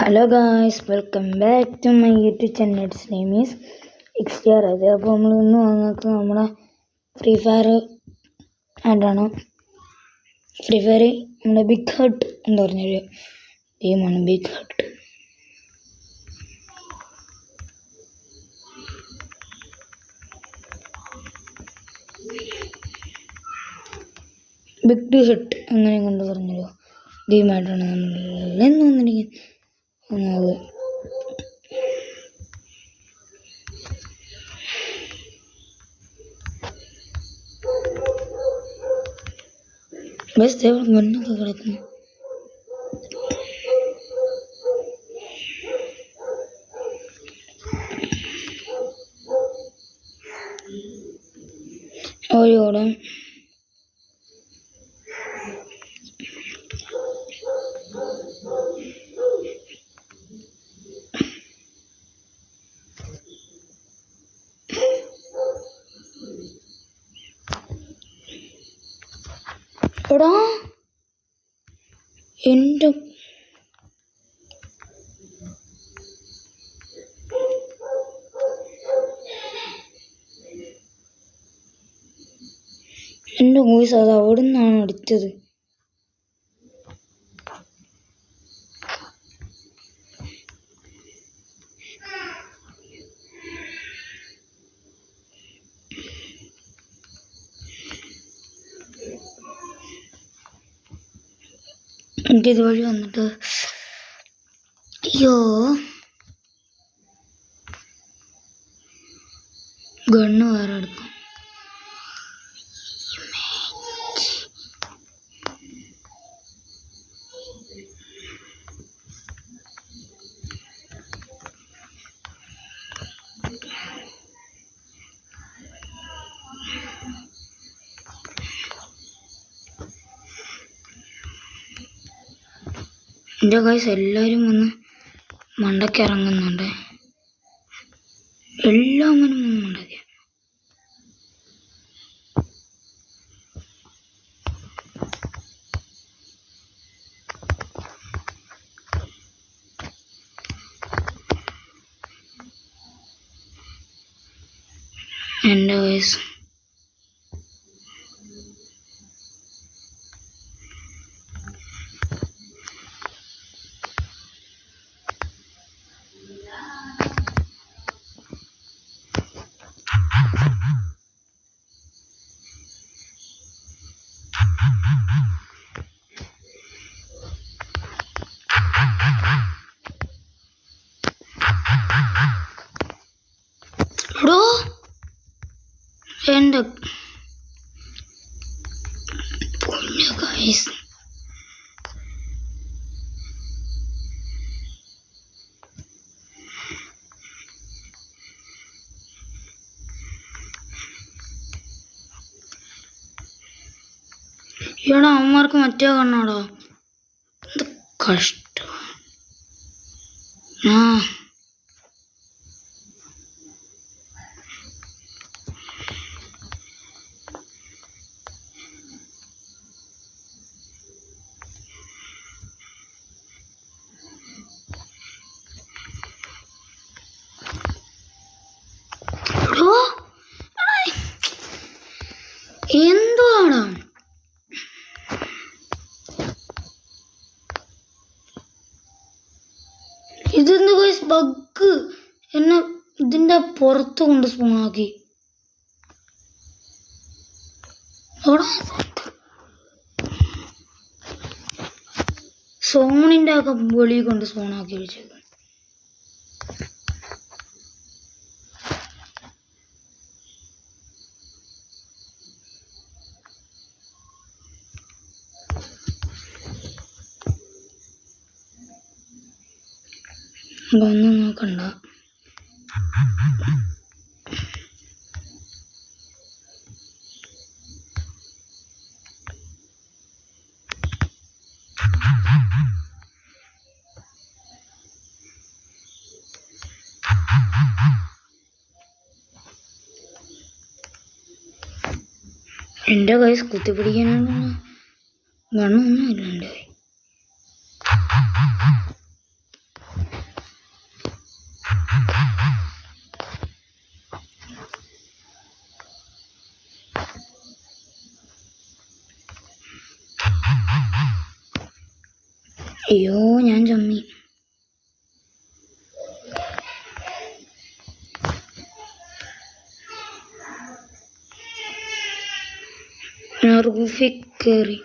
Hello guys, welcome back to my YouTube channel. It's name is XTR. അത് അപ്പോൾ നമ്മൾ ഇന്ന് നിങ്ങൾക്ക് നമ്മളെ ഫ്രീ ഫയർ ആയിട്ടാണ്. ഫ്രീ ഫയർ നമ്മുടെ ബിഗ് ഹട്ട് എന്ന് പറഞ്ഞൊരു ഗെയിമാണ്. ബിഗ് ഹട്ട് അങ്ങനെ കൊണ്ട് പറഞ്ഞൊരു ഗെയിമായിട്ടാണ് നമ്മൾ എന്ന് വന്നിരിക്കുന്നത്. ബസ് ഗണ്ണൊക്കെ കിടക്കുന്നു. ഓരോടെ എടാ എൻ്റെ വോയിസ് അത് അവിടെ നിന്നാണ് അടിച്ചത്. എനിക്ക് ഇതുവഴി വന്നിട്ട് അയ്യോ ഗണ്ണ് വേറെ എടുക്കും. എൻ്റെ ഗൈസ് എല്ലാവരും വന്ന് മണ്ടയ്ക്ക് ഇറങ്ങുന്നുണ്ട്. എല്ലാവരും വന്ന് മണ്ടയ്ക്ക്. എൻ്റെ ഗൈസ് എൻ്റെ പൊന്നു ഗൈസ് ഈടാ അവന്മാർക്ക് മറ്റേ കണ്ണാടോ. എന്ത് കഷ്ടം. എന്തുവാണ് ഇതെന്ത് ഗൈസ് ബഗ്? എന്നെ ഇതിന്റെ പുറത്ത് കൊണ്ട് സ്പൂണാക്കി. സോണിന്റെ ഒക്കെ വെളിയിൽ കൊണ്ട് സ്പൂണാക്കി വെച്ചത്. ഒന്നും നോക്കണ്ട. എൻ്റെ കൈസ് കുത്തിപ്പിടിക്കാനുള്ള ഗണ്ണൊന്നും ഇല്ല എൻ്റെ കൈ. അയ്യോ ഞാൻ ചമ്മി. ഞാൻ റൂഫിൽ കയറി.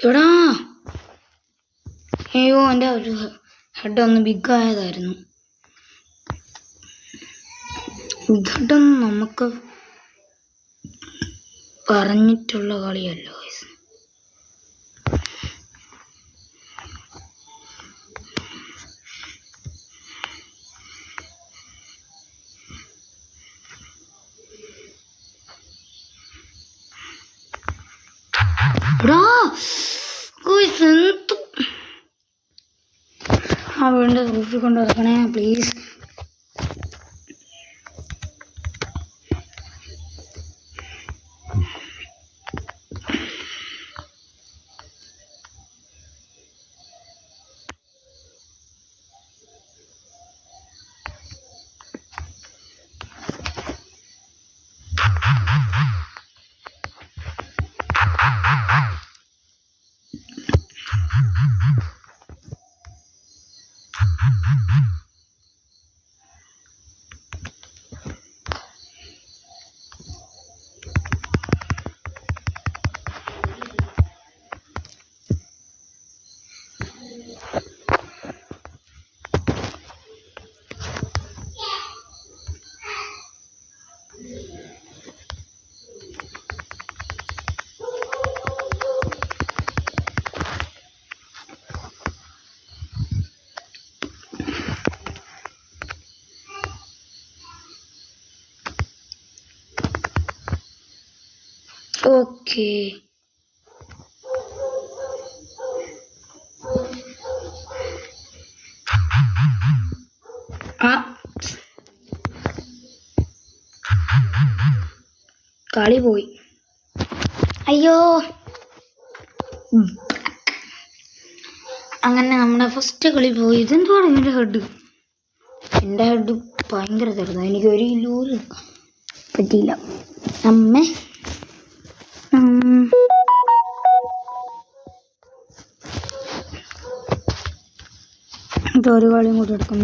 എടാ അയ്യോ എൻ്റെ ഒരു ഹെഡ് ഒന്ന് ബിഗ് ആയതായിരുന്നു. ബിഗ് ഹെഡൊന്നും നമുക്ക് പറഞ്ഞിട്ടുള്ള കളിയല്ലോ. ആ വീടിൻ്റെ റൂഫിൽ കൊണ്ട് ഇറക്കണേ പ്ലീസ്. ഓക്കേ കളി പോയി. അയ്യോ അങ്ങനെ നമ്മുടെ ഫസ്റ്റ് കളി പോയി. ഇതെന്തുവാണ് എൻ്റെ ഹെഡ്? എൻ്റെ ഹെഡ് ഭയങ്കര ചെറുതാണ്. എനിക്ക് ഒരു കിലോ പറ്റിയില്ല. അമ്മേ ഒരു കളിയും കൂടി എടുക്കും.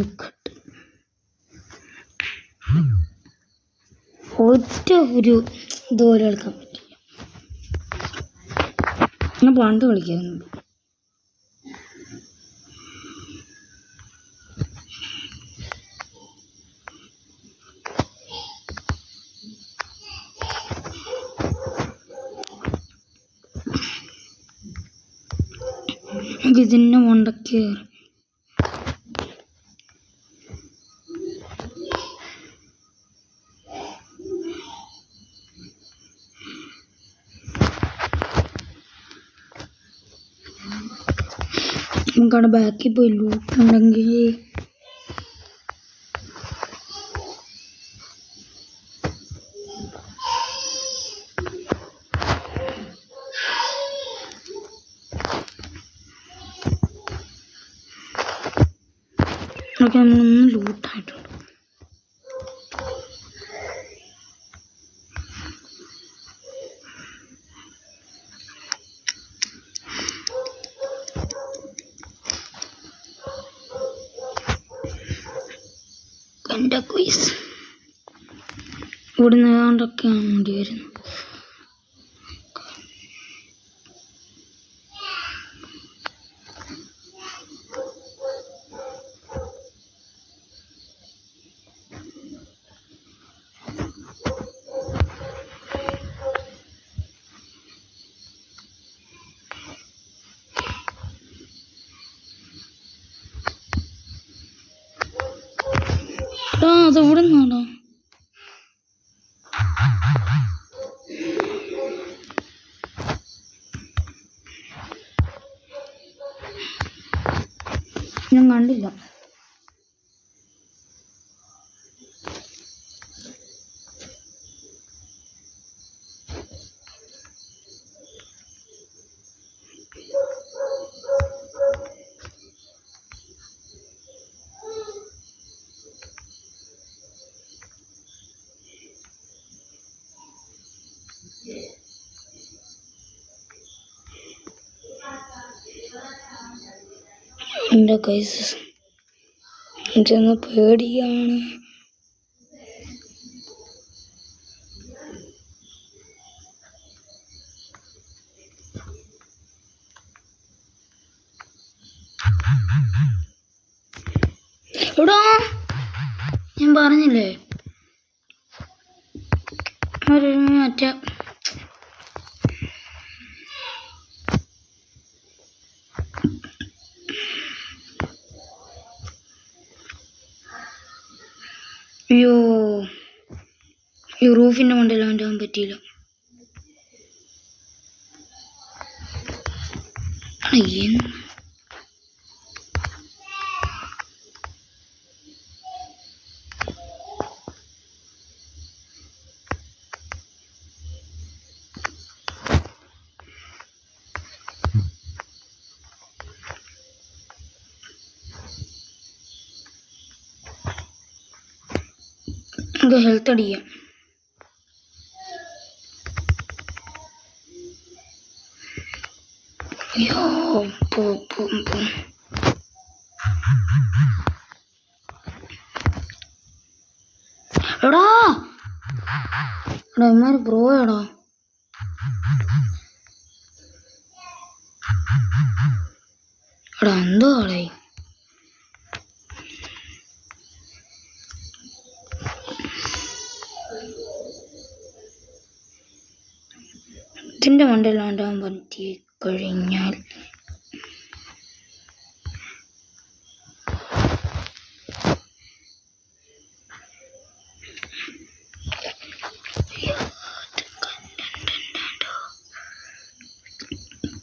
ഒറ്റ ഒരു ഇതുപോലെ കളിക്കാൻ പറ്റില്ല. ഞാൻ പണ്ട് കളിക്കാറുണ്ട്. ഇതിന് മുണ്ടക്ക് നമുക്കവിടെ ബാക്കിൽ പോയി ലൂട്ടുണ്ടെങ്കിൽ ഒക്കെ നമ്മളൊന്നും ലൂട്ടായിട്ടുണ്ട്. എൻ്റെ ക്വീസ് ഇവിടുന്ന് ഏതാണ്ടൊക്കെയാണ് വേണ്ടി വരുന്നത്. അതെവിടെ നിന്നാടാ? ഞാൻ കണ്ടില്ല. എൻ്റെ കൈസ് എനിക്കൊന്ന് പേടിയാണ്. എടാ ഞാൻ പറഞ്ഞില്ലേ മറ്റേ അയ്യോ ഈ റൂഫിൻ്റെ മണ്ടയിൽ അവൻ്റെ പറ്റിയില്ല. നമുക്ക് ഹെൽത്ത് അടിക്കാം. അയ്യോ എടാ ഇമാര് ബ്രോയാടാ. എടാ എന്തോ ആളെ ഇതിൻ്റെ മണ്ടയിലാണ്ടാൻ പറ്റി കഴിഞ്ഞാൽ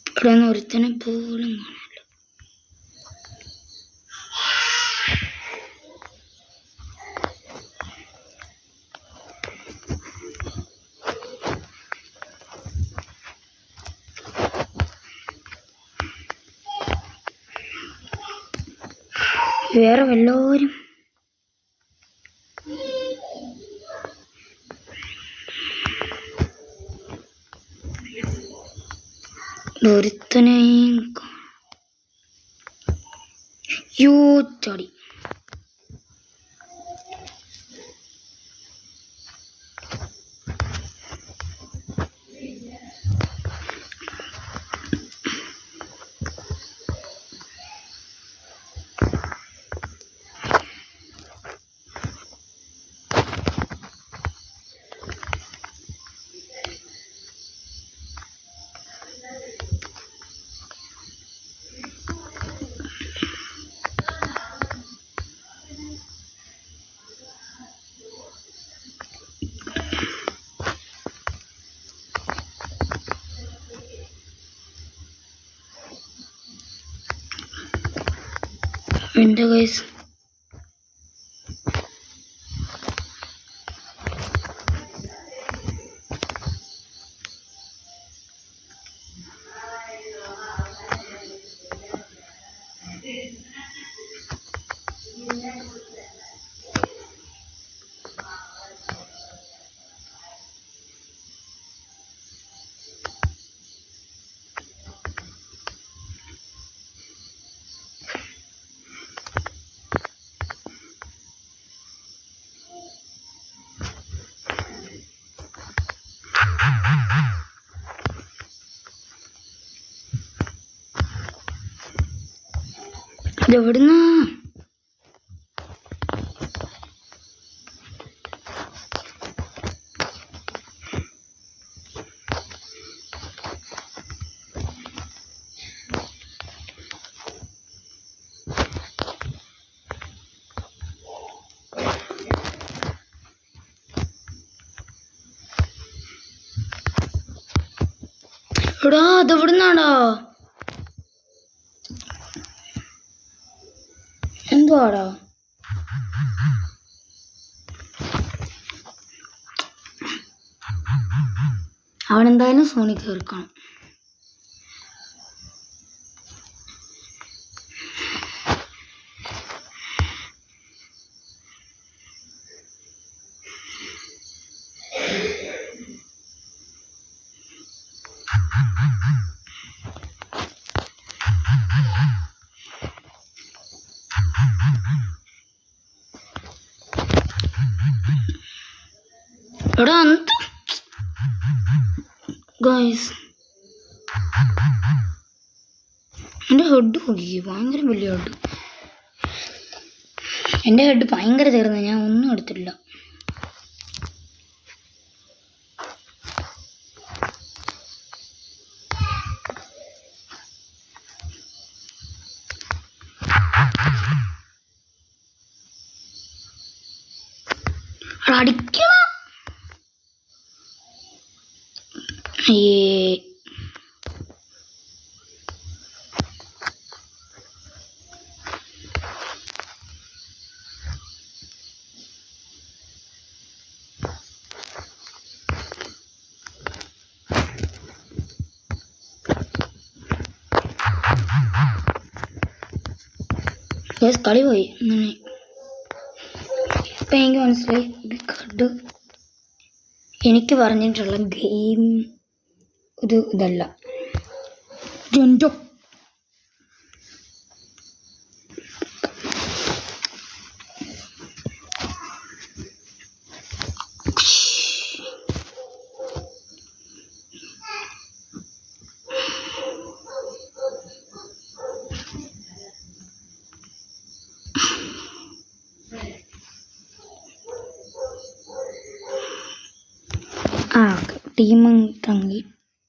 ഇവിടെ നിന്ന് ഒരുത്തനെ പോലും കാണില്ല. വേറെ വല്ലവരും ഒരുത്തനെയും യോ ചാടി. എൻ്റെ കൈസ് ഇതെവിടുന്നാ? എടാ അതെവിടുന്നാടാ? എന്തുവാടാ? അവനെന്തായാലും സോണി കയറിക്കണം. എടാ അന്ത ഗായ്സ് എൻ്റെ ഹെഡ് നോക്കി ഭയങ്കര വലിയ ഹെഡ്. എൻ്റെ ഹെഡ് ഭയങ്കര തീർന്നു, ഞാൻ ഒന്നും എടുത്തില്ല. അടിക്കണ കളി പോയി. അങ്ങനെ ഇപ്പം എനിക്ക് മനസ്സിലായി കണ്ട് എനിക്ക് പറഞ്ഞിട്ടുള്ള ഗെയിം ഇതല്ല. ജെൻഡോ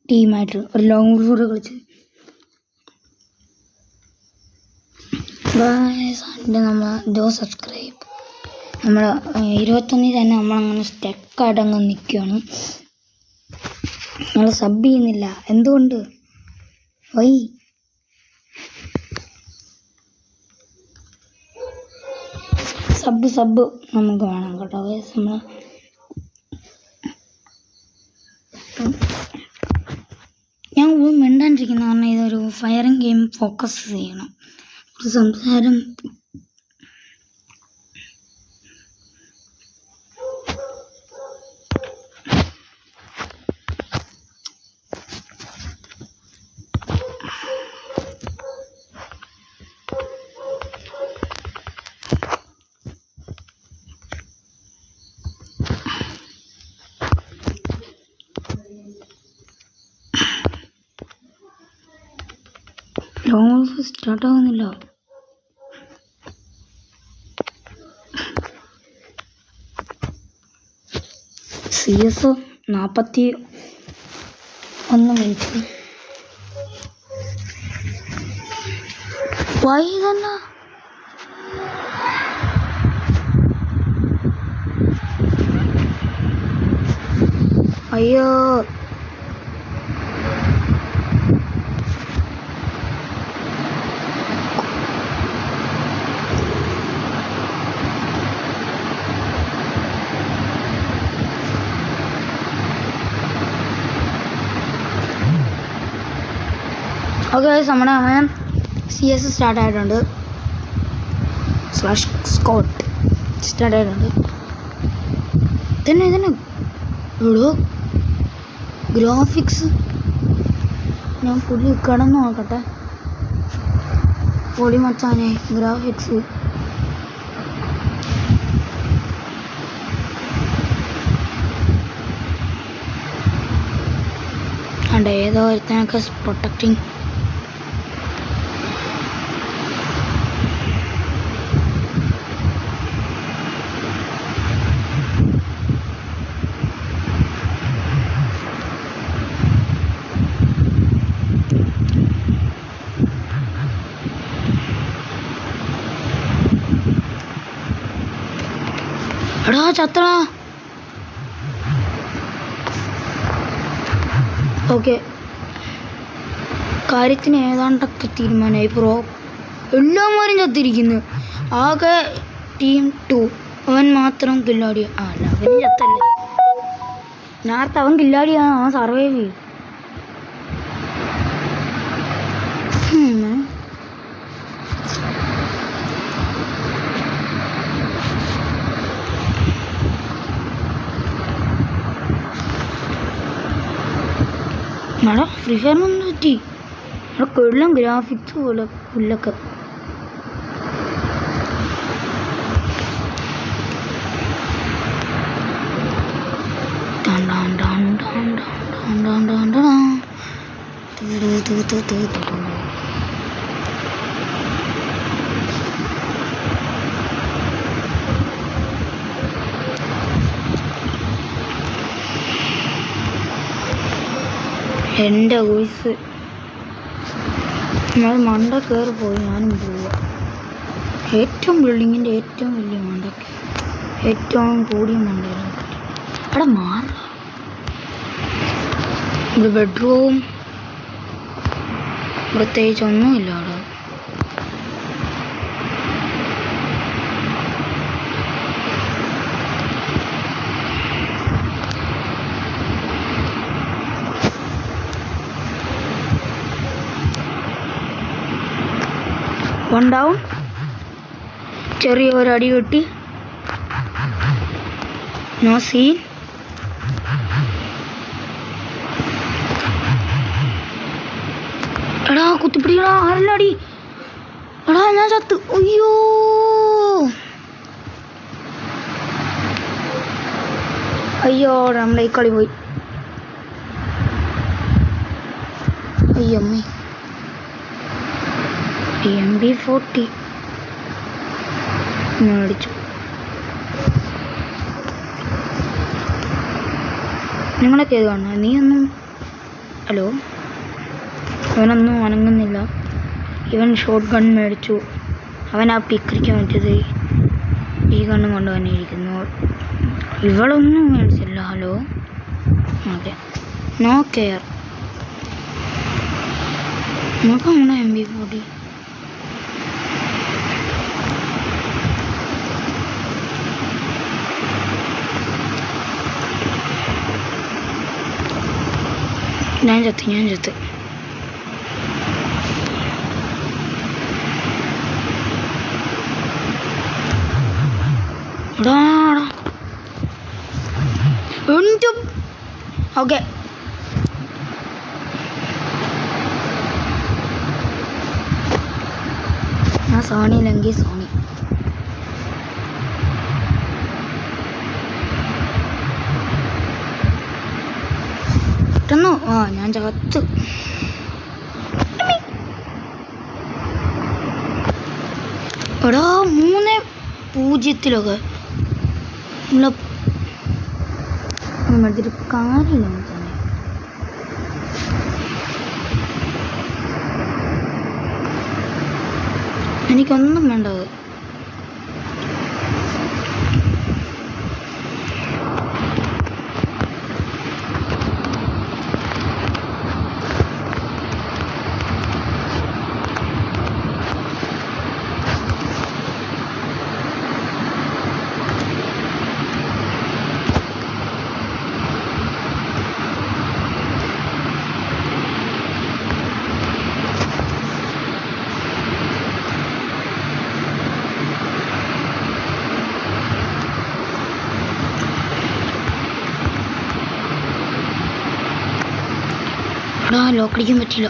ടീമായിട്ട് ഒരു ലോങ് കൂടെ കളിച്ച് നമ്മൾ സബ്സ്ക്രൈബ് നമ്മൾ 21 തന്നെ നമ്മളങ്ങനെ സ്റ്റക്കായിട്ടങ്ങ് നിൽക്കുകയാണ്. നമ്മൾ സബ് ചെയ്യുന്നില്ല, എന്തുകൊണ്ട്? വൈ സബ് നമുക്ക് വേണം കേട്ടോ. നമ്മൾ ഞാൻ മിണ്ടാണ്ടിരിക്കുന്ന കാരണം ഇതൊരു ഫയറിംഗ് ഗെയിം ഫോക്കസ് ചെയ്യണം. ഒരു സംസാരം ലോങ് സ്റ്റാർട്ടാകുന്നില്ല. CS 41 മിനിറ്റ് വൈ തന്നെ. അയ്യോ ഓക്കെ, നമ്മുടെ CS സ്റ്റാർട്ടായിട്ടുണ്ട്. /സ്കോട്ട് സ്റ്റാർട്ടായിട്ടുണ്ട്. തന്നെ എടോ ഗ്രാഫിക്സ് ഞാൻ പുള്ളി കിടന്നു നോക്കട്ടെ. പൊടി മച്ചാനെ ഗ്രാഫിക്സ് അണ്ട ഏതോ ഒരുത്തനൊക്കെ പ്രൊട്ടക്റ്റിങ്. എടാ ചത്തടാ. ഓക്കെ, കാര്യത്തിന് ഏതാണ്ടൊക്കെ തീരുമാനമായി. എല്ലാവരും ചത്തിരിക്കുന്നു. ആകെ ടീം 2 അവൻ മാത്രം കില്ലാടി. അല്ല അവനും ചത്തല്ലേ, നേരത്തെ അവൻ കില്ലാടിയാണ്, അവൻ സർവൈവ് ചെയ്യും. എടാ ഫ്രീ ഫയറിനൊന്നും പറ്റി അവിടെ കൊള്ളം ഗ്രാഫിക്സ് പോലെ പുല്ലൊക്കെ. എൻ്റെ വോയിസ് നമ്മൾ മണ്ട കയറി പോയി. ഞാനും പോവുക. ഏറ്റവും ബിൽഡിങ്ങിൻ്റെ ഏറ്റവും വലിയ മണ്ടയ്ക്ക് ഏറ്റവും കൂടിയ മണ്ടയിലും അവിടെ മാറുക. ഇവിടെ ബെഡ്റൂം പ്രത്യേകിച്ച് ഒന്നുമില്ല അവിടെ. One down. ചെറിയൊരടി കിട്ടി. No scene. എടാ കുത്തിപ്പിടിക്കടാ. ആരല്ലടി. എടാ ഞാൻ ചത്ത്. അയ്യോ അയ്യോ നമ്മുടെ ഈ കളി പോയി. അയ്യമ്മേ. MP40 മേടിച്ചു. നിങ്ങളൊക്കെ ഏത് കാണുക? നീയൊന്നും ഹലോ. ഇവനൊന്നും അനങ്ങുന്നില്ല. ഇവൻ ഷോട്ട് ഗൺ മേടിച്ചു. അവൻ ആ പിക്കരിക്കാൻ പറ്റിയത് ഈ കണ്ണും കൊണ്ട് തന്നെ ഇരിക്കുന്നു. ഇവളൊന്നും മേടിച്ചില്ല. ഹലോ. അതെ, നോ കെയർ. നോക്കാണോ MP40? ഞാൻ ചത്ത്. ഓക്കെ. ഞാൻ സോണിയിലെങ്കിൽ സോണി. ഞാൻ ചത്ത്. എടാ 3-0 നമ്മളൊരു കാര്യമില്ല തന്നെ. എനിക്കൊന്നും വേണ്ടത്. ലോക്കടിക്കാൻ പറ്റില്ല.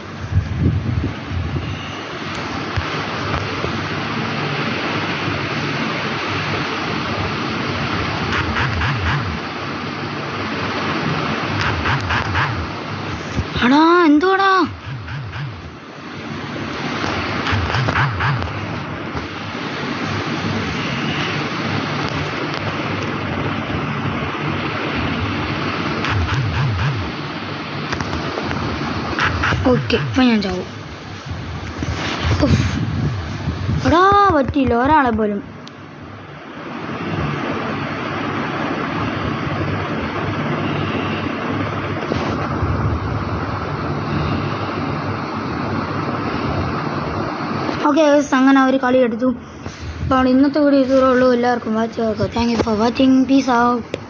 എടാ എന്തുവാടാ? ഓക്കെ, ഇപ്പം ഞാൻ ചാവും. എടാ പറ്റിയില്ല ഒരാളെ പോലും. ഓക്കെ, അങ്ങനെ അവർ കളി എടുത്തു. അപ്പോൾ ഇന്നത്തെ വീഡിയോ ഇത്രേ ഉള്ളൂ. എല്ലാവർക്കും watch. Thank you for watching. Peace out.